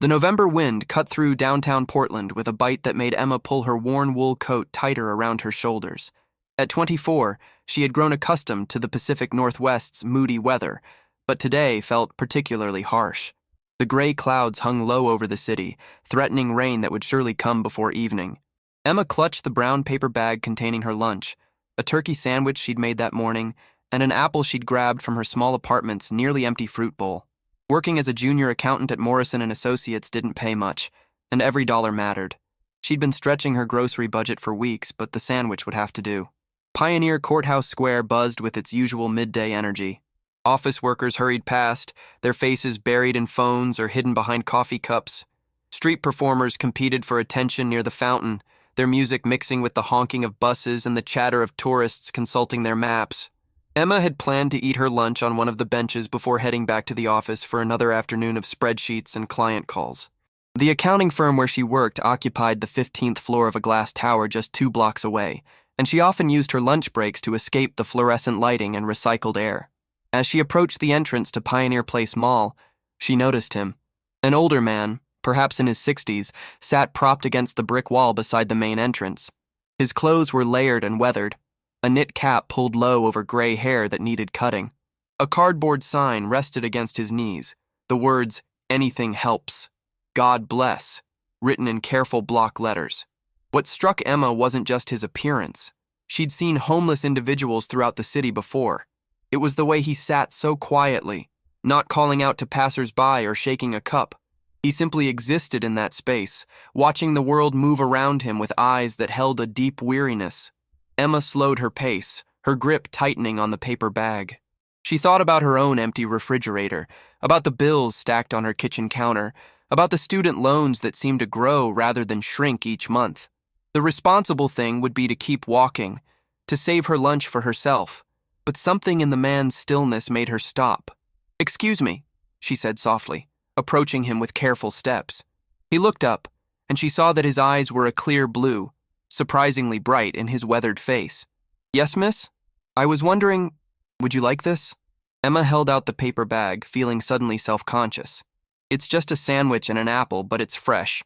The November wind cut through downtown Portland with a bite that made Emma pull her worn wool coat tighter around her shoulders. At 24, she had grown accustomed to the Pacific Northwest's moody weather, but today felt particularly harsh. The gray clouds hung low over the city, threatening rain that would surely come before evening. Emma clutched the brown paper bag containing her lunch, a turkey sandwich she'd made that morning, and an apple she'd grabbed from her small apartment's nearly empty fruit bowl. Working as a junior accountant at Morrison & Associates didn't pay much, and every dollar mattered. She'd been stretching her grocery budget for weeks, but the sandwich would have to do. Pioneer Courthouse Square buzzed with its usual midday energy. Office workers hurried past, their faces buried in phones or hidden behind coffee cups. Street performers competed for attention near the fountain, their music mixing with the honking of buses and the chatter of tourists consulting their maps. Emma had planned to eat her lunch on one of the benches before heading back to the office for another afternoon of spreadsheets and client calls. The accounting firm where she worked occupied the 15th floor of a glass tower just 2 blocks away, and she often used her lunch breaks to escape the fluorescent lighting and recycled air. As she approached the entrance to Pioneer Place Mall, she noticed him. An older man, perhaps in his 60s, sat propped against the brick wall beside the main entrance. His clothes were layered and weathered, a knit cap pulled low over gray hair that needed cutting. A cardboard sign rested against his knees, the words, "Anything helps. God bless," written in careful block letters. What struck Emma wasn't just his appearance. She'd seen homeless individuals throughout the city before. It was the way he sat so quietly, not calling out to passers-by or shaking a cup. He simply existed in that space, watching the world move around him with eyes that held a deep weariness. Emma slowed her pace, her grip tightening on the paper bag. She thought about her own empty refrigerator, about the bills stacked on her kitchen counter, about the student loans that seemed to grow rather than shrink each month. The responsible thing would be to keep walking, to save her lunch for herself. But something in the man's stillness made her stop. "Excuse me," she said softly, approaching him with careful steps. He looked up, and she saw that his eyes were a clear blue, surprisingly bright in his weathered face. "Yes, miss? I was wondering, would you like this?" Emma held out the paper bag, feeling suddenly self-conscious. "It's just a sandwich and an apple, but it's fresh."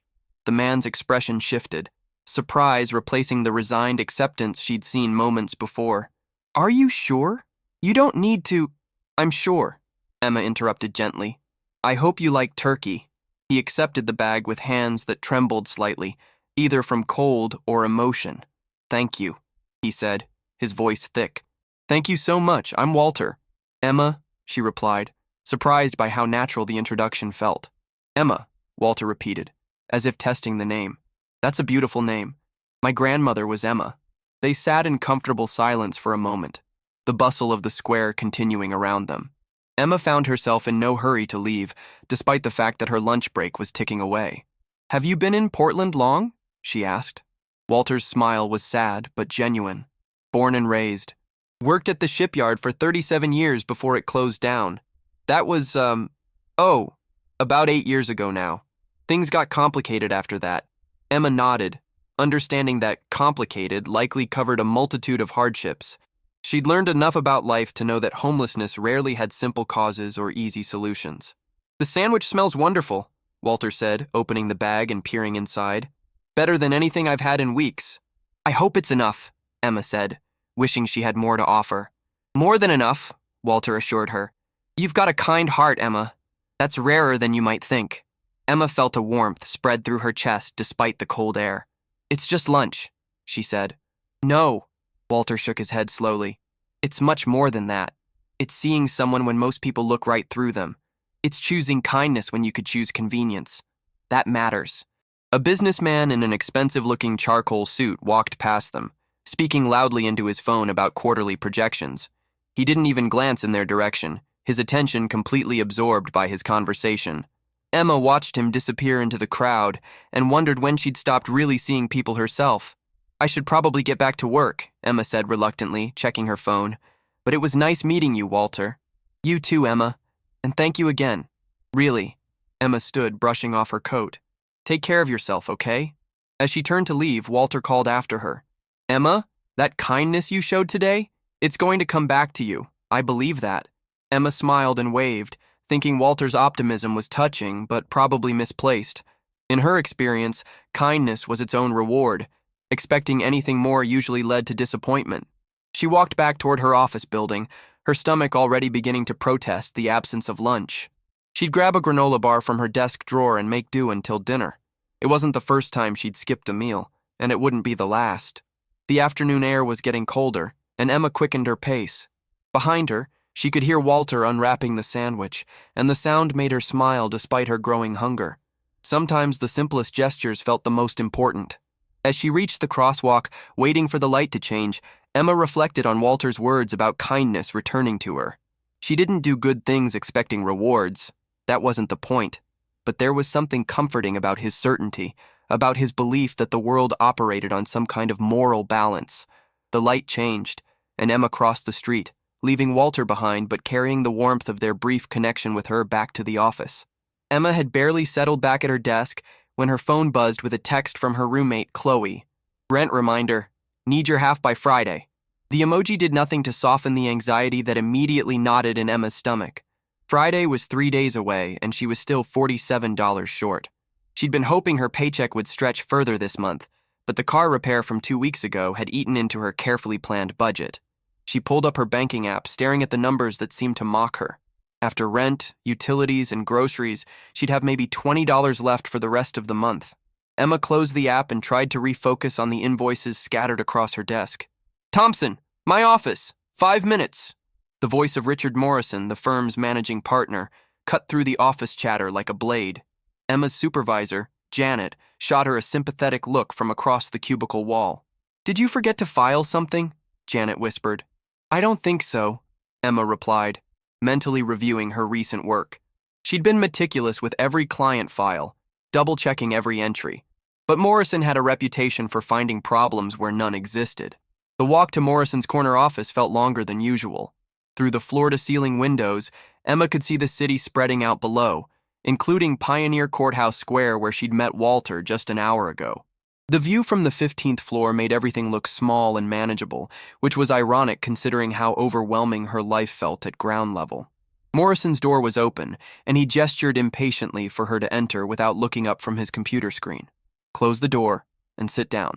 The man's expression shifted, surprise replacing the resigned acceptance she'd seen moments before. "Are you sure? You don't need to—" "I'm sure," Emma interrupted gently. "I hope you like turkey." He accepted the bag with hands that trembled slightly, either from cold or emotion. "Thank you," he said, his voice thick. "Thank you so much. I'm Walter." "Emma," she replied, surprised by how natural the introduction felt. "Emma," Walter repeated, as if testing the name. "That's a beautiful name. My grandmother was Emma." They sat in comfortable silence for a moment, the bustle of the square continuing around them. Emma found herself in no hurry to leave, despite the fact that her lunch break was ticking away. "Have you been in Portland long?" she asked. Walter's smile was sad but genuine. "Born and raised. Worked at the shipyard for 37 years before it closed down. That was, about 8 years ago now. Things got complicated after that." Emma nodded, understanding that complicated likely covered a multitude of hardships. She'd learned enough about life to know that homelessness rarely had simple causes or easy solutions. "The sandwich smells wonderful," Walter said, opening the bag and peering inside. "Better than anything I've had in weeks." "I hope it's enough," Emma said, wishing she had more to offer. "More than enough," Walter assured her. "You've got a kind heart, Emma. That's rarer than you might think." Emma felt a warmth spread through her chest despite the cold air. "It's just lunch," she said. "No," Walter shook his head slowly. "It's much more than that. It's seeing someone when most people look right through them. It's choosing kindness when you could choose convenience. That matters." A businessman in an expensive-looking charcoal suit walked past them, speaking loudly into his phone about quarterly projections. He didn't even glance in their direction, his attention completely absorbed by his conversation. Emma watched him disappear into the crowd and wondered when she'd stopped really seeing people herself. "I should probably get back to work," Emma said reluctantly, checking her phone. "But it was nice meeting you, Walter." "You too, Emma. And thank you again. Really." Emma stood, brushing off her coat. "Take care of yourself, okay?" As she turned to leave, Walter called after her. "Emma, that kindness you showed today, it's going to come back to you. I believe that." Emma smiled and waved, thinking Walter's optimism was touching but probably misplaced. In her experience, kindness was its own reward. Expecting anything more usually led to disappointment. She walked back toward her office building, her stomach already beginning to protest the absence of lunch. She'd grab a granola bar from her desk drawer and make do until dinner. It wasn't the first time she'd skipped a meal, and it wouldn't be the last. The afternoon air was getting colder, and Emma quickened her pace. Behind her, she could hear Walter unwrapping the sandwich, and the sound made her smile despite her growing hunger. Sometimes the simplest gestures felt the most important. As she reached the crosswalk, waiting for the light to change, Emma reflected on Walter's words about kindness returning to her. She didn't do good things expecting rewards. That wasn't the point. But there was something comforting about his certainty, about his belief that the world operated on some kind of moral balance. The light changed, and Emma crossed the street, leaving Walter behind but carrying the warmth of their brief connection with her back to the office. Emma had barely settled back at her desk when her phone buzzed with a text from her roommate, Chloe. Rent reminder, need your half by Friday. The emoji did nothing to soften the anxiety that immediately knotted in Emma's stomach. Friday was 3 days away, and she was still $47 short. She'd been hoping her paycheck would stretch further this month, but the car repair from 2 weeks ago had eaten into her carefully planned budget. She pulled up her banking app, staring at the numbers that seemed to mock her. After rent, utilities, and groceries, she'd have maybe $20 left for the rest of the month. Emma closed the app and tried to refocus on the invoices scattered across her desk. Thompson, my office, 5 minutes. The voice of Richard Morrison, the firm's managing partner, cut through the office chatter like a blade. Emma's supervisor, Janet, shot her a sympathetic look from across the cubicle wall. Did you forget to file something? Janet whispered. I don't think so, Emma replied, mentally reviewing her recent work. She'd been meticulous with every client file, double-checking every entry. But Morrison had a reputation for finding problems where none existed. The walk to Morrison's corner office felt longer than usual. Through the floor-to-ceiling windows, Emma could see the city spreading out below, including Pioneer Courthouse Square where she'd met Walter just an hour ago. The view from the 15th floor made everything look small and manageable, which was ironic considering how overwhelming her life felt at ground level. Morrison's door was open, and he gestured impatiently for her to enter without looking up from his computer screen. Close the door and sit down.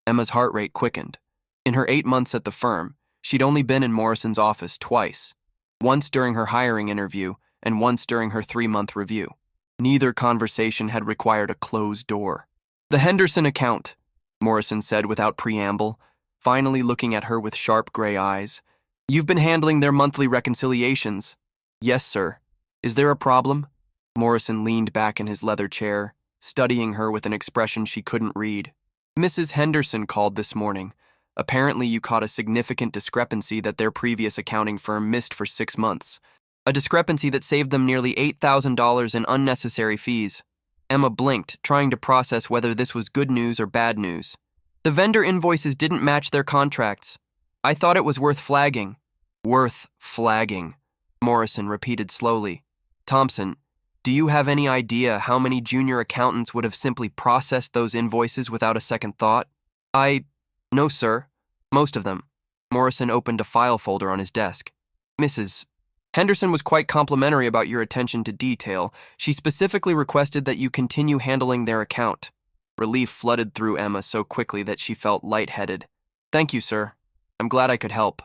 Emma's heart rate quickened. In her 8 months at the firm, she'd only been in Morrison's office twice, once during her hiring interview and once during her 3-month review. Neither conversation had required a closed door. The Henderson account, Morrison said without preamble, finally looking at her with sharp gray eyes. You've been handling their monthly reconciliations. Yes, sir. Is there a problem? Morrison leaned back in his leather chair, studying her with an expression she couldn't read. Mrs. Henderson called this morning. Apparently you caught a significant discrepancy that their previous accounting firm missed for 6 months. A discrepancy that saved them nearly $8,000 in unnecessary fees. Emma blinked, trying to process whether this was good news or bad news. The vendor invoices didn't match their contracts. I thought it was worth flagging. Worth flagging, Morrison repeated slowly. Thompson, do you have any idea how many junior accountants would have simply processed those invoices without a second thought? No, sir. Most of them. Morrison opened a file folder on his desk. Mrs. Henderson was quite complimentary about your attention to detail. She specifically requested that you continue handling their account. Relief flooded through Emma so quickly that she felt lightheaded. Thank you, sir. I'm glad I could help.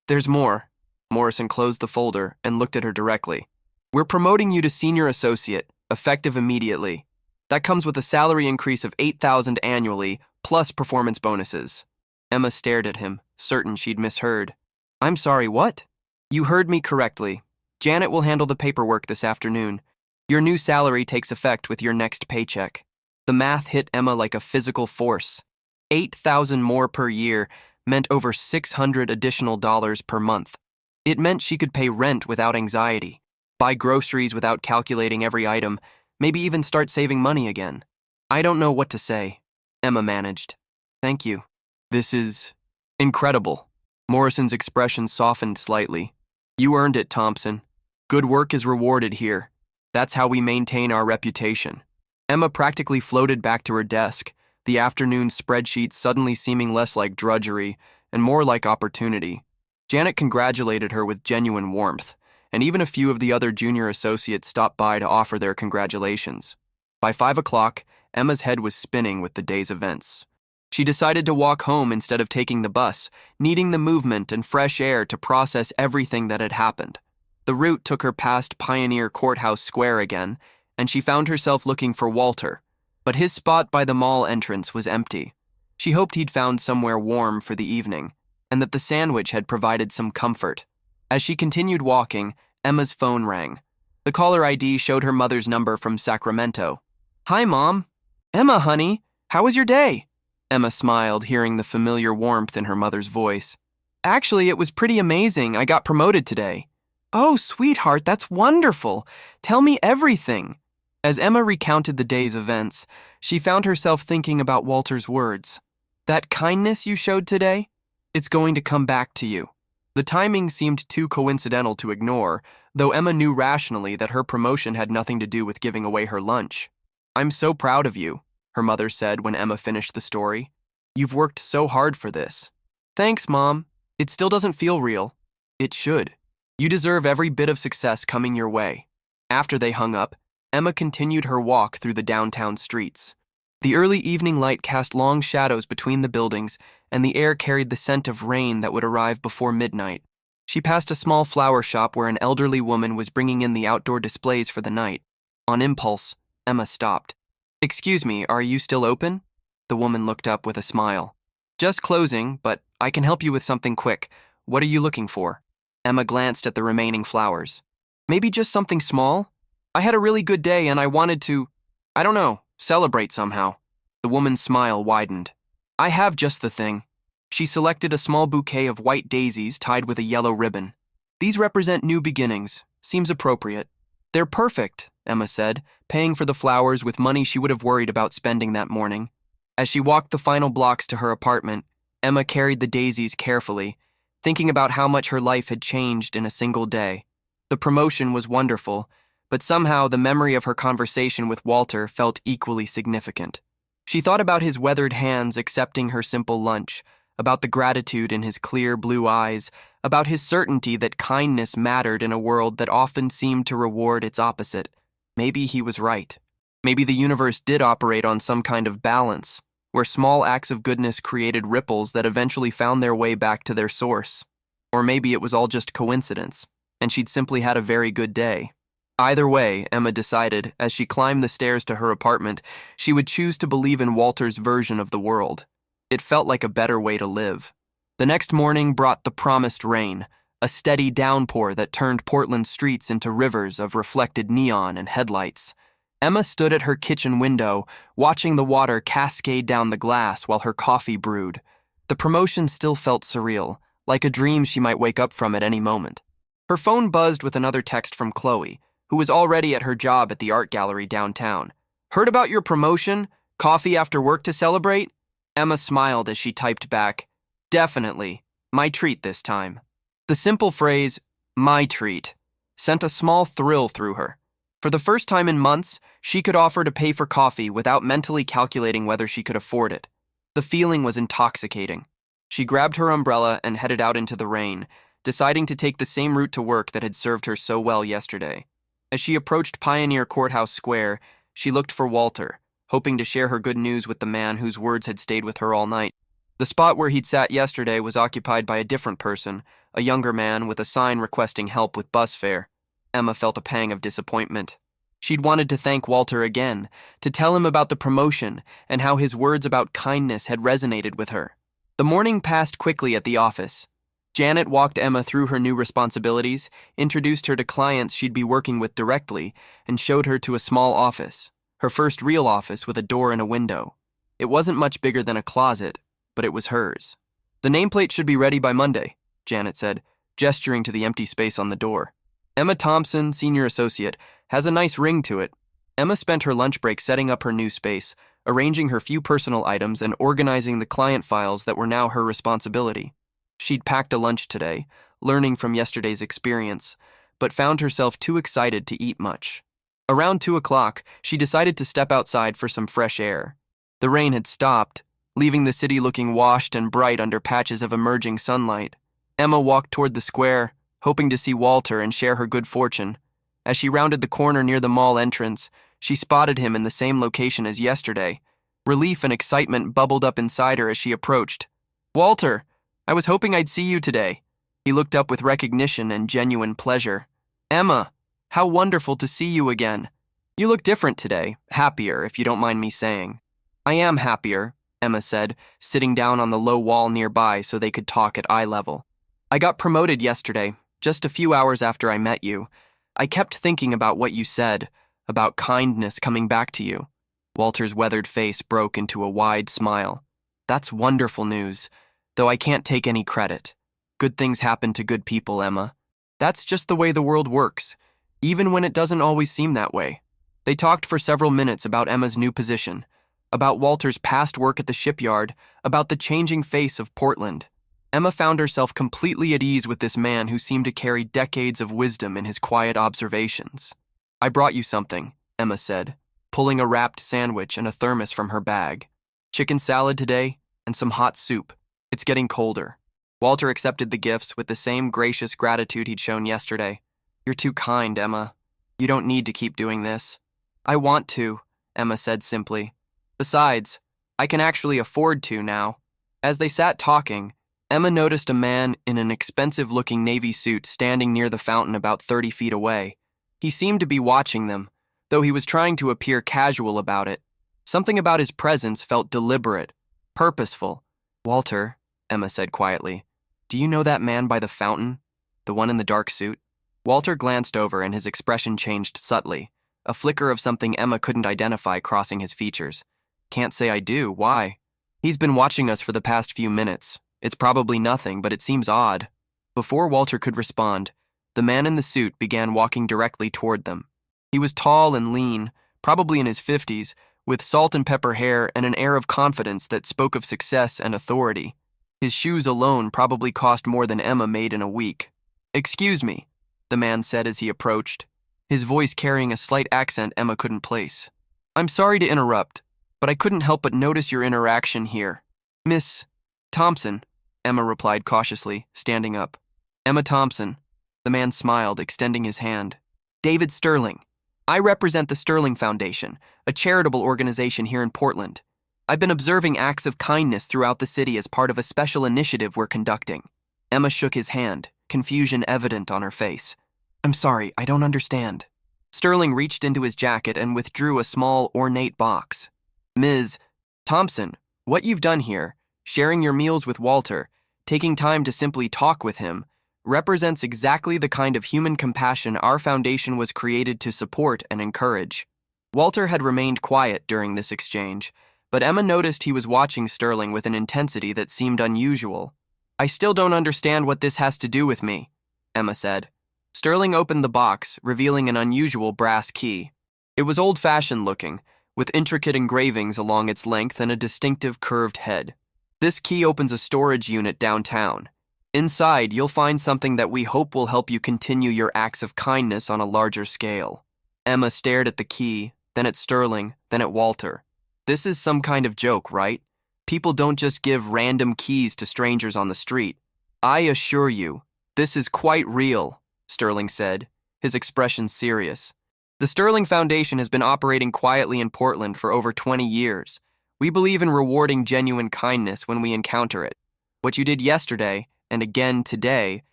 There's more. Morrison closed the folder and looked at her directly. We're promoting you to senior associate, effective immediately. That comes with a salary increase of $8,000 annually, plus performance bonuses. Emma stared at him, certain she'd misheard. I'm sorry, what? You heard me correctly. Janet will handle the paperwork this afternoon. Your new salary takes effect with your next paycheck. The math hit Emma like a physical force. $8,000 more per year meant over $600 additional dollars per month. It meant she could pay rent without anxiety, buy groceries without calculating every item, maybe even start saving money again. I don't know what to say, Emma managed. Thank you. This is incredible. Morrison's expression softened slightly. You earned it, Thompson. Good work is rewarded here. That's how we maintain our reputation. Emma practically floated back to her desk, the afternoon spreadsheet suddenly seeming less like drudgery and more like opportunity. Janet congratulated her with genuine warmth, and even a few of the other junior associates stopped by to offer their congratulations. By 5 o'clock, Emma's head was spinning with the day's events. She decided to walk home instead of taking the bus, needing the movement and fresh air to process everything that had happened. The route took her past Pioneer Courthouse Square again, and she found herself looking for Walter, but his spot by the mall entrance was empty. She hoped he'd found somewhere warm for the evening, and that the sandwich had provided some comfort. As she continued walking, Emma's phone rang. The caller ID showed her mother's number from Sacramento. "Hi, Mom." "Emma, honey, how was your day?" Emma smiled, hearing the familiar warmth in her mother's voice. "Actually, it was pretty amazing. I got promoted today." "Oh, sweetheart, that's wonderful. Tell me everything." As Emma recounted the day's events, she found herself thinking about Walter's words. "That kindness you showed today? It's going to come back to you." The timing seemed too coincidental to ignore, though Emma knew rationally that her promotion had nothing to do with giving away her lunch. "I'm so proud of you," her mother said when Emma finished the story. "You've worked so hard for this." "Thanks, Mom. It still doesn't feel real." "It should. You deserve every bit of success coming your way." After they hung up, Emma continued her walk through the downtown streets. The early evening light cast long shadows between the buildings, and the air carried the scent of rain that would arrive before midnight. She passed a small flower shop where an elderly woman was bringing in the outdoor displays for the night. On impulse, Emma stopped. "Excuse me, are you still open?" The woman looked up with a smile. "Just closing, but I can help you with something quick. What are you looking for?" Emma glanced at the remaining flowers. "Maybe just something small? I had a really good day and I wanted to, I don't know, celebrate somehow." The woman's smile widened. "I have just the thing." She selected a small bouquet of white daisies tied with a yellow ribbon. "These represent new beginnings. Seems appropriate." "They're perfect," Emma said, paying for the flowers with money she would have worried about spending that morning. As she walked the final blocks to her apartment, Emma carried the daisies carefully, thinking about how much her life had changed in a single day. The promotion was wonderful, but somehow the memory of her conversation with Walter felt equally significant. She thought about his weathered hands accepting her simple lunch, about the gratitude in his clear blue eyes, about his certainty that kindness mattered in a world that often seemed to reward its opposite. Maybe he was right. Maybe the universe did operate on some kind of balance, where small acts of goodness created ripples that eventually found their way back to their source. Or maybe it was all just coincidence, and she'd simply had a very good day. Either way, Emma decided, as she climbed the stairs to her apartment, she would choose to believe in Walter's version of the world. It felt like a better way to live. The next morning brought the promised rain, a steady downpour that turned Portland streets into rivers of reflected neon and headlights. Emma stood at her kitchen window, watching the water cascade down the glass while her coffee brewed. The promotion still felt surreal, like a dream she might wake up from at any moment. Her phone buzzed with another text from Chloe, who was already at her job at the art gallery downtown. "Heard about your promotion? Coffee after work to celebrate?" Emma smiled as she typed back, "Definitely. My treat this time." The simple phrase, "my treat," sent a small thrill through her. For the first time in months, she could offer to pay for coffee without mentally calculating whether she could afford it. The feeling was intoxicating. She grabbed her umbrella and headed out into the rain, deciding to take the same route to work that had served her so well yesterday. As she approached Pioneer Courthouse Square, she looked for Walter, hoping to share her good news with the man whose words had stayed with her all night. The spot where he'd sat yesterday was occupied by a different person, a younger man with a sign requesting help with bus fare. Emma felt a pang of disappointment. She'd wanted to thank Walter again, to tell him about the promotion and how his words about kindness had resonated with her. The morning passed quickly at the office. Janet walked Emma through her new responsibilities, introduced her to clients she'd be working with directly, and showed her to a small office, her first real office with a door and a window. It wasn't much bigger than a closet, but it was hers. "The nameplate should be ready by Monday," Janet said, gesturing to the empty space on the door. "Emma Thompson, senior associate, has a nice ring to it." Emma spent her lunch break setting up her new space, arranging her few personal items and organizing the client files that were now her responsibility. She'd packed a lunch today, learning from yesterday's experience, but found herself too excited to eat much. Around 2 o'clock, she decided to step outside for some fresh air. The rain had stopped, leaving the city looking washed and bright under patches of emerging sunlight. Emma walked toward the square, hoping to see Walter and share her good fortune. As she rounded the corner near the mall entrance, she spotted him in the same location as yesterday. Relief and excitement bubbled up inside her as she approached. "Walter, I was hoping I'd see you today." He looked up with recognition and genuine pleasure. "Emma, how wonderful to see you again. You look different today, happier, if you don't mind me saying." "I am happier," Emma said, sitting down on the low wall nearby so they could talk at eye level. "I got promoted yesterday, just a few hours after I met you. I kept thinking about what you said, about kindness coming back to you." Walter's weathered face broke into a wide smile. "That's wonderful news, though I can't take any credit. Good things happen to good people, Emma. That's just the way the world works, even when it doesn't always seem that way." They talked for several minutes about Emma's new position, about Walter's past work at the shipyard, about the changing face of Portland. Emma found herself completely at ease with this man who seemed to carry decades of wisdom in his quiet observations. "I brought you something," Emma said, pulling a wrapped sandwich and a thermos from her bag. "Chicken salad today, and some hot soup. It's getting colder." Walter accepted the gifts with the same gracious gratitude he'd shown yesterday. "You're too kind, Emma. You don't need to keep doing this." "I want to," Emma said simply. "Besides, I can actually afford to now." As they sat talking, Emma noticed a man in an expensive-looking navy suit standing near the fountain about 30 feet away. He seemed to be watching them, though he was trying to appear casual about it. Something about his presence felt deliberate, purposeful. "Walter," Emma said quietly, "do you know that man by the fountain? The one in the dark suit?" Walter glanced over and his expression changed subtly, a flicker of something Emma couldn't identify crossing his features. "Can't say I do. Why?" "He's been watching us for the past few minutes. It's probably nothing, but it seems odd." Before Walter could respond, the man in the suit began walking directly toward them. He was tall and lean, probably in his 50s, with salt and pepper hair and an air of confidence that spoke of success and authority. His shoes alone probably cost more than Emma made in a week. "Excuse me," the man said as he approached, his voice carrying a slight accent Emma couldn't place. "I'm sorry to interrupt, but I couldn't help but notice your interaction here." "Miss Thompson," Emma replied cautiously, standing up. "Emma Thompson." The man smiled, extending his hand. "David Sterling. I represent the Sterling Foundation, a charitable organization here in Portland. I've been observing acts of kindness throughout the city as part of a special initiative we're conducting." Emma shook his hand, confusion evident on her face. "I'm sorry, I don't understand." Sterling reached into his jacket and withdrew a small, ornate box. "Ms. Thompson, what you've done here, sharing your meals with Walter, taking time to simply talk with him, represents exactly the kind of human compassion our foundation was created to support and encourage." Walter had remained quiet during this exchange, but Emma noticed he was watching Sterling with an intensity that seemed unusual. "I still don't understand what this has to do with me," Emma said. Sterling opened the box, revealing an unusual brass key. It was old-fashioned looking, with intricate engravings along its length and a distinctive curved head. "This key opens a storage unit downtown. Inside, you'll find something that we hope will help you continue your acts of kindness on a larger scale." Emma stared at the key, then at Sterling, then at Walter. "This is some kind of joke, right? People don't just give random keys to strangers on the street." "I assure you, this is quite real," Sterling said, his expression serious. "The Sterling Foundation has been operating quietly in Portland for over 20 years. We believe in rewarding genuine kindness when we encounter it. What you did yesterday, and again today,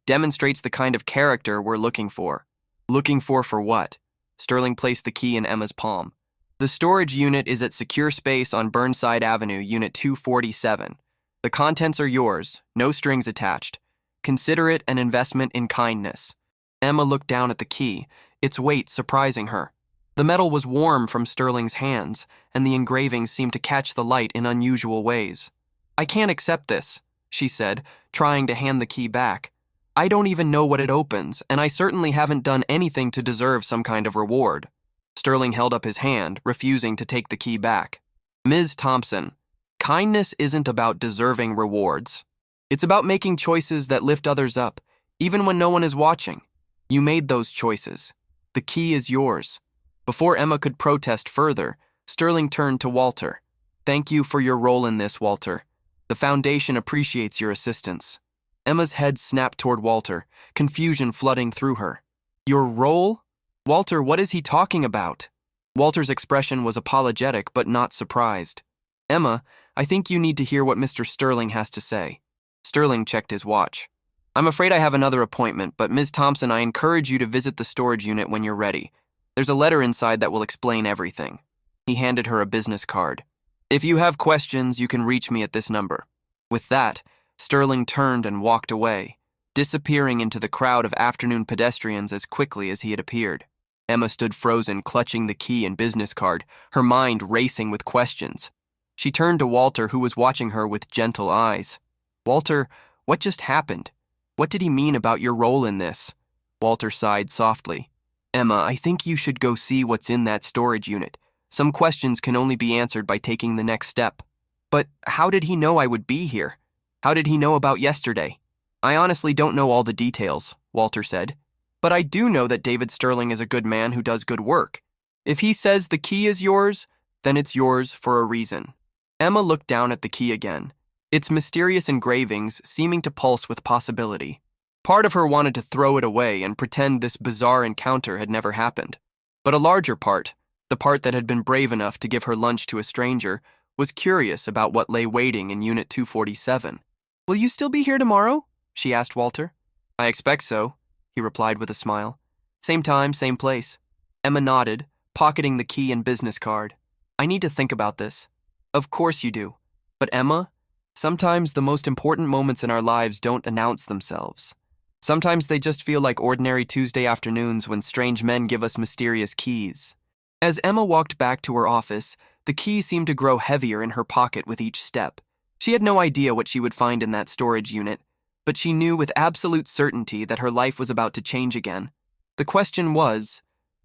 demonstrates the kind of character we're looking for." "Looking for what?" Sterling placed the key in Emma's palm. "The storage unit is at Secure Space on Burnside Avenue, Unit 247. The contents are yours, no strings attached. Consider it an investment in kindness." Emma looked down at the key, its weight surprising her. The metal was warm from Sterling's hands, and the engravings seemed to catch the light in unusual ways. "I can't accept this," she said, trying to hand the key back. "I don't even know what it opens, and I certainly haven't done anything to deserve some kind of reward." Sterling held up his hand, refusing to take the key back. "Ms. Thompson, kindness isn't about deserving rewards. It's about making choices that lift others up, even when no one is watching. You made those choices. The key is yours." Before Emma could protest further, Sterling turned to Walter. "Thank you for your role in this, Walter. The Foundation appreciates your assistance." Emma's head snapped toward Walter, confusion flooding through her. Your role? Walter, what is he talking about? Walter's expression was apologetic but not surprised. Emma, I think you need to hear what Mr. Sterling has to say. Sterling checked his watch. I'm afraid I have another appointment, but Ms. Thompson, I encourage you to visit the storage unit when you're ready. There's a letter inside that will explain everything. He handed her a business card. If you have questions, you can reach me at this number. With that, Sterling turned and walked away, disappearing into the crowd of afternoon pedestrians as quickly as he had appeared. Emma stood frozen, clutching the key and business card, her mind racing with questions. She turned to Walter, who was watching her with gentle eyes. Walter, what just happened? What did he mean about your role in this? Walter sighed softly. Emma, I think you should go see what's in that storage unit. Some questions can only be answered by taking the next step. But how did he know I would be here? How did he know about yesterday? I honestly don't know all the details, Walter said. But I do know that David Sterling is a good man who does good work. If he says the key is yours, then it's yours for a reason. Emma looked down at the key again, its mysterious engravings seeming to pulse with possibility. Part of her wanted to throw it away and pretend this bizarre encounter had never happened. But a larger part, the part that had been brave enough to give her lunch to a stranger, was curious about what lay waiting in Unit 247. Will you still be here tomorrow? She asked Walter. I expect so, he replied with a smile. Same time, same place. Emma nodded, pocketing the key and business card. I need to think about this. Of course you do. But Emma, sometimes the most important moments in our lives don't announce themselves. Sometimes they just feel like ordinary Tuesday afternoons when strange men give us mysterious keys. As Emma walked back to her office, the key seemed to grow heavier in her pocket with each step. She had no idea what she would find in that storage unit, but she knew with absolute certainty that her life was about to change again. The question was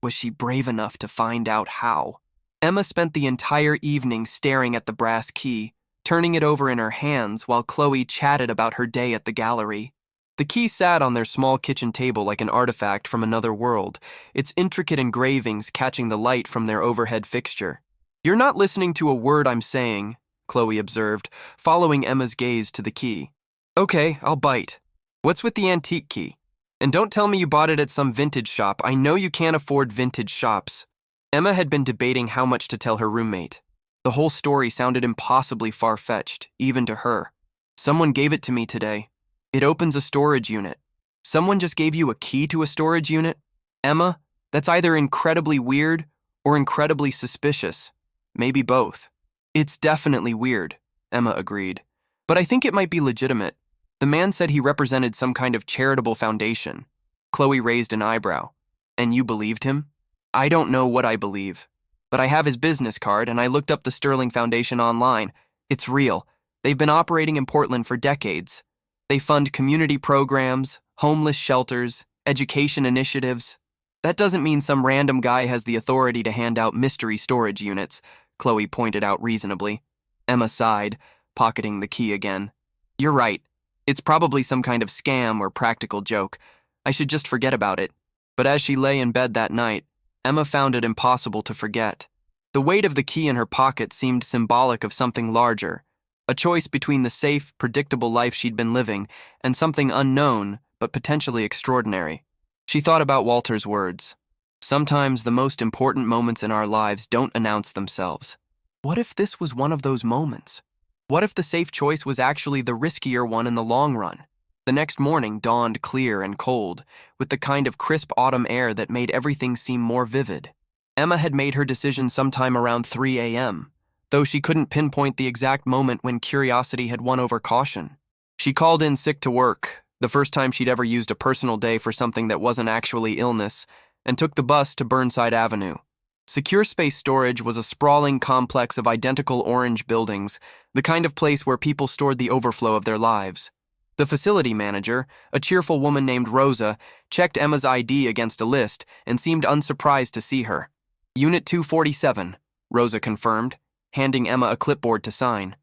she brave enough to find out how? Emma spent the entire evening staring at the brass key, turning it over in her hands while Chloe chatted about her day at the gallery. The key sat on their small kitchen table like an artifact from another world, its intricate engravings catching the light from their overhead fixture. You're not listening to a word I'm saying, Chloe observed, following Emma's gaze to the key. Okay, I'll bite. What's with the antique key? And don't tell me you bought it at some vintage shop. I know you can't afford vintage shops. Emma had been debating how much to tell her roommate. The whole story sounded impossibly far-fetched, even to her. Someone gave it to me today. It opens a storage unit. Someone just gave you a key to a storage unit? Emma, that's either incredibly weird or incredibly suspicious. Maybe both. It's definitely weird, Emma agreed. But I think it might be legitimate. The man said he represented some kind of charitable foundation. Chloe raised an eyebrow. And you believed him? I don't know what I believe. But I have his business card, and I looked up the Sterling Foundation online. It's real. They've been operating in Portland for decades. They fund community programs, homeless shelters, education initiatives. That doesn't mean some random guy has the authority to hand out mystery storage units, Chloe pointed out reasonably. Emma sighed, pocketing the key again. You're right. It's probably some kind of scam or practical joke. I should just forget about it. But as she lay in bed that night, Emma found it impossible to forget. The weight of the key in her pocket seemed symbolic of something larger, a choice between the safe, predictable life she'd been living and something unknown but potentially extraordinary. She thought about Walter's words. Sometimes the most important moments in our lives don't announce themselves. What if this was one of those moments? What if the safe choice was actually the riskier one in the long run? The next morning dawned clear and cold, with the kind of crisp autumn air that made everything seem more vivid. Emma had made her decision sometime around 3 a.m., though she couldn't pinpoint the exact moment when curiosity had won over caution. She called in sick to work, the first time she'd ever used a personal day for something that wasn't actually illness, and took the bus to Burnside Avenue. Secure Space Storage was a sprawling complex of identical orange buildings, the kind of place where people stored the overflow of their lives. The facility manager, a cheerful woman named Rosa, checked Emma's ID against a list and seemed unsurprised to see her. Unit 247, Rosa confirmed, handing Emma a clipboard to sign.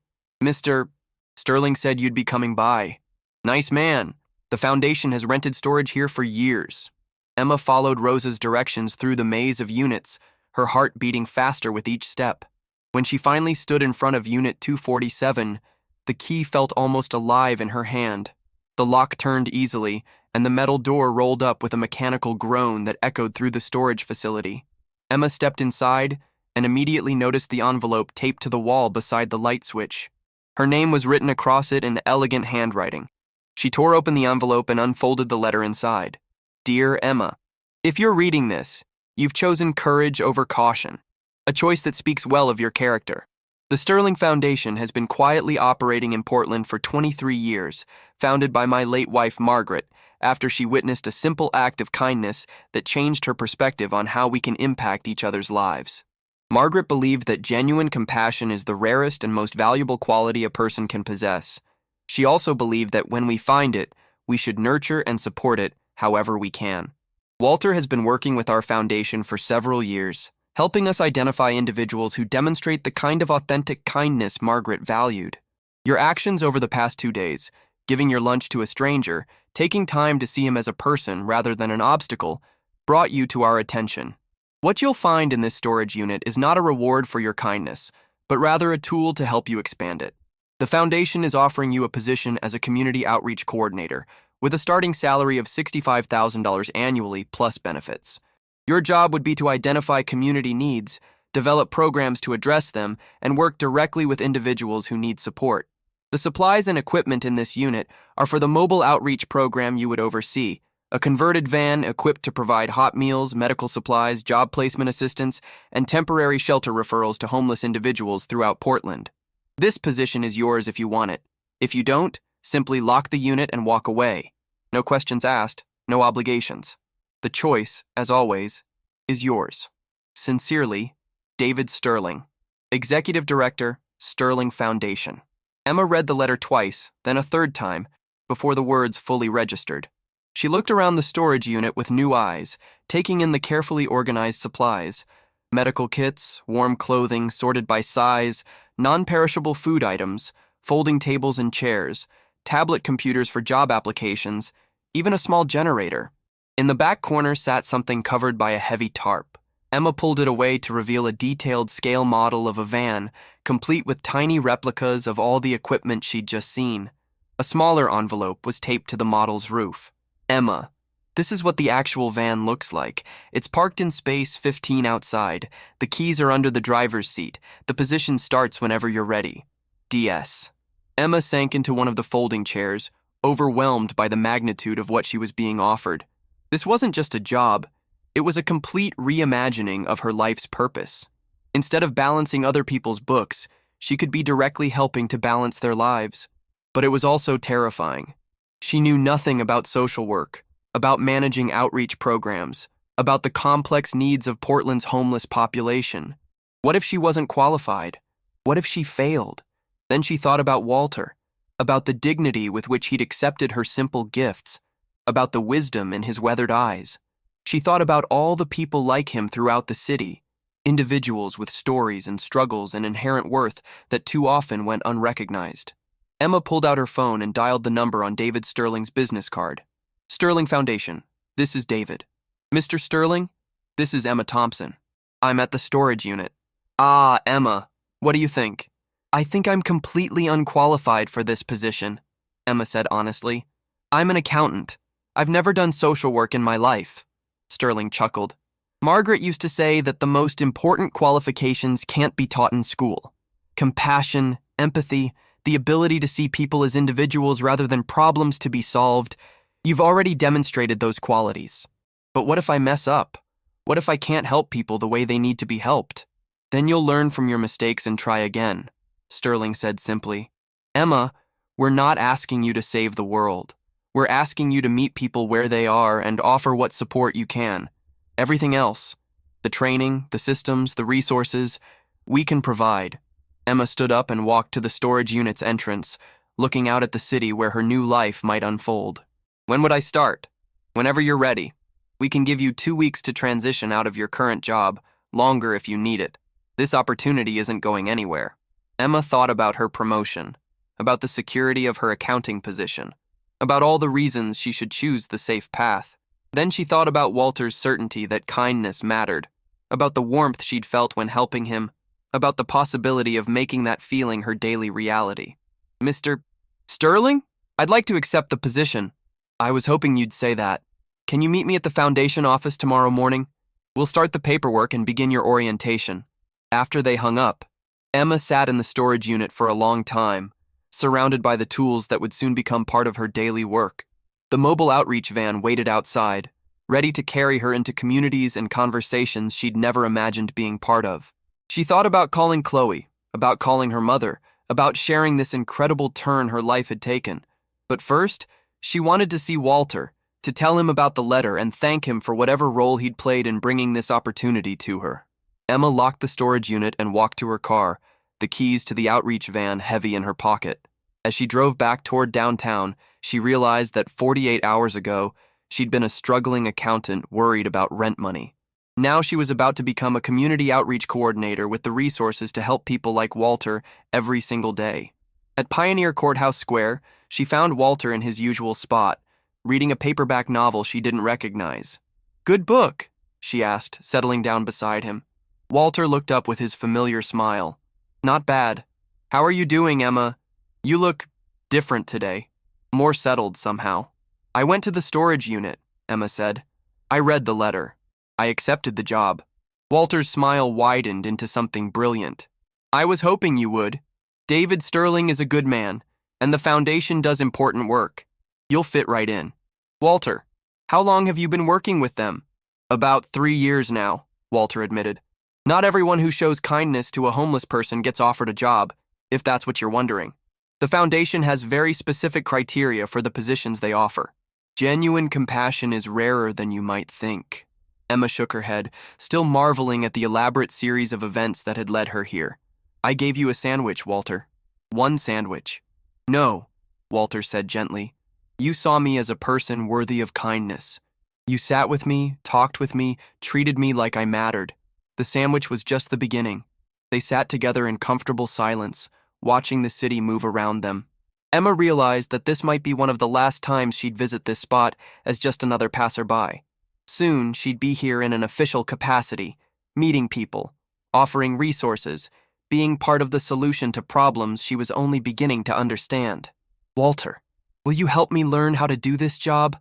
Mr. Sterling said you'd be coming by. Nice man. The Foundation has rented storage here for years. Emma followed Rosa's directions through the maze of units, her heart beating faster with each step. When she finally stood in front of Unit 247, the key felt almost alive in her hand. The lock turned easily, and the metal door rolled up with a mechanical groan that echoed through the storage facility. Emma stepped inside and immediately noticed the envelope taped to the wall beside the light switch. Her name was written across it in elegant handwriting. She tore open the envelope and unfolded the letter inside. Dear Emma, if you're reading this, you've chosen courage over caution, a choice that speaks well of your character. The Sterling Foundation has been quietly operating in Portland for 23 years, founded by my late wife Margaret, after she witnessed a simple act of kindness that changed her perspective on how we can impact each other's lives. Margaret believed that genuine compassion is the rarest and most valuable quality a person can possess. She also believed that when we find it, we should nurture and support it however we can. Walter has been working with our foundation for several years, helping us identify individuals who demonstrate the kind of authentic kindness Margaret valued. Your actions over the past 2 days, giving your lunch to a stranger, taking time to see him as a person rather than an obstacle, brought you to our attention. What you'll find in this storage unit is not a reward for your kindness, but rather a tool to help you expand it. The foundation is offering you a position as a community outreach coordinator, with a starting salary of $65,000 annually plus benefits. Your job would be to identify community needs, develop programs to address them, and work directly with individuals who need support. The supplies and equipment in this unit are for the mobile outreach program you would oversee, a converted van equipped to provide hot meals, medical supplies, job placement assistance, and temporary shelter referrals to homeless individuals throughout Portland. This position is yours if you want it. If you don't, simply lock the unit and walk away. No questions asked, no obligations. The choice, as always, is yours. Sincerely, David Sterling, Executive Director, Sterling Foundation. Emma read the letter twice, then a third time, before the words fully registered. She looked around the storage unit with new eyes, taking in the carefully organized supplies. Medical kits, warm clothing sorted by size, non-perishable food items, folding tables and chairs, tablet computers for job applications, even a small generator. In the back corner sat something covered by a heavy tarp. Emma pulled it away to reveal a detailed scale model of a van, complete with tiny replicas of all the equipment she'd just seen. A smaller envelope was taped to the model's roof. Emma, this is what the actual van looks like. It's parked in space 15 outside. The keys are under the driver's seat. The position starts whenever you're ready. DS. Emma sank into one of the folding chairs, overwhelmed by the magnitude of what she was being offered. This wasn't just a job. It was a complete reimagining of her life's purpose. Instead of balancing other people's books, she could be directly helping to balance their lives. But it was also terrifying. She knew nothing about social work, about managing outreach programs, about the complex needs of Portland's homeless population. What if she wasn't qualified? What if she failed? Then she thought about Walter, about the dignity with which he'd accepted her simple gifts, about the wisdom in his weathered eyes. She thought about all the people like him throughout the city, individuals with stories and struggles and inherent worth that too often went unrecognized. Emma pulled out her phone and dialed the number on David Sterling's business card. Sterling Foundation, this is David. Mr. Sterling, this is Emma Thompson. I'm at the storage unit. Ah, Emma, what do you think? I think I'm completely unqualified for this position, Emma said honestly. I'm an accountant. I've never done social work in my life. Sterling chuckled. Margaret used to say that the most important qualifications can't be taught in school. Compassion, empathy, the ability to see people as individuals rather than problems to be solved. You've already demonstrated those qualities. But what if I mess up? What if I can't help people the way they need to be helped? Then you'll learn from your mistakes and try again, Sterling said simply. Emma, we're not asking you to save the world. We're asking you to meet people where they are and offer what support you can. Everything else, the training, the systems, the resources, we can provide. Emma stood up and walked to the storage unit's entrance, looking out at the city where her new life might unfold. When would I start? Whenever you're ready. We can give you 2 weeks to transition out of your current job, longer if you need it. This opportunity isn't going anywhere. Emma thought about her promotion, about the security of her accounting position, about all the reasons she should choose the safe path. Then she thought about Walter's certainty that kindness mattered, about the warmth she'd felt when helping him, about the possibility of making that feeling her daily reality. Mr. Sterling? I'd like to accept the position. I was hoping you'd say that. Can you meet me at the foundation office tomorrow morning? We'll start the paperwork and begin your orientation. After they hung up, Emma sat in the storage unit for a long time, surrounded by the tools that would soon become part of her daily work. The mobile outreach van waited outside, ready to carry her into communities and conversations she'd never imagined being part of. She thought about calling Chloe, about calling her mother, about sharing this incredible turn her life had taken. But first, she wanted to see Walter, to tell him about the letter and thank him for whatever role he'd played in bringing this opportunity to her. Emma locked the storage unit and walked to her car, the keys to the outreach van heavy in her pocket. As she drove back toward downtown, she realized that 48 hours ago, she'd been a struggling accountant worried about rent money. Now she was about to become a community outreach coordinator with the resources to help people like Walter every single day. At Pioneer Courthouse Square, she found Walter in his usual spot, reading a paperback novel she didn't recognize. "Good book?" she asked, settling down beside him. Walter looked up with his familiar smile. "Not bad. How are you doing, Emma? You look different today. More settled somehow." "I went to the storage unit," Emma said. "I read the letter. I accepted the job." Walter's smile widened into something brilliant. "I was hoping you would. David Sterling is a good man, and the foundation does important work. You'll fit right in." "Walter, how long have you been working with them?" "About 3 years now," Walter admitted. "Not everyone who shows kindness to a homeless person gets offered a job, if that's what you're wondering. The foundation has very specific criteria for the positions they offer. Genuine compassion is rarer than you might think." Emma shook her head, still marveling at the elaborate series of events that had led her here. "I gave you a sandwich, Walter." "One sandwich." "No," Walter said gently. "You saw me as a person worthy of kindness. You sat with me, talked with me, treated me like I mattered. The sandwich was just the beginning." They sat together in comfortable silence, watching the city move around them. Emma realized that this might be one of the last times she'd visit this spot as just another passerby. Soon, she'd be here in an official capacity, meeting people, offering resources, being part of the solution to problems she was only beginning to understand. "Walter, will you help me learn how to do this job?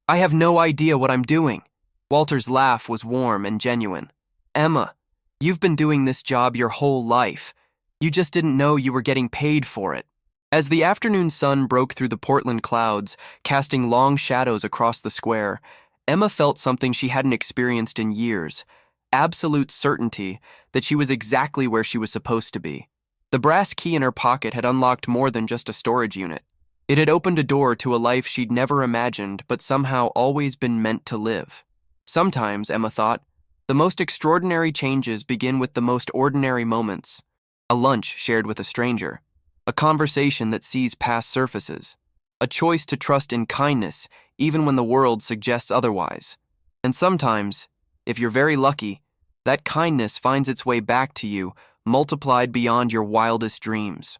I have no idea what I'm doing." Walter's laugh was warm and genuine. "Emma, you've been doing this job your whole life. You just didn't know you were getting paid for it." As the afternoon sun broke through the Portland clouds, casting long shadows across the square, Emma felt something she hadn't experienced in years: absolute certainty that she was exactly where she was supposed to be. The brass key in her pocket had unlocked more than just a storage unit. It had opened a door to a life she'd never imagined but somehow always been meant to live. Sometimes, Emma thought, the most extraordinary changes begin with the most ordinary moments. A lunch shared with a stranger, a conversation that sees past surfaces, a choice to trust in kindness even when the world suggests otherwise. And sometimes, if you're very lucky, that kindness finds its way back to you, multiplied beyond your wildest dreams.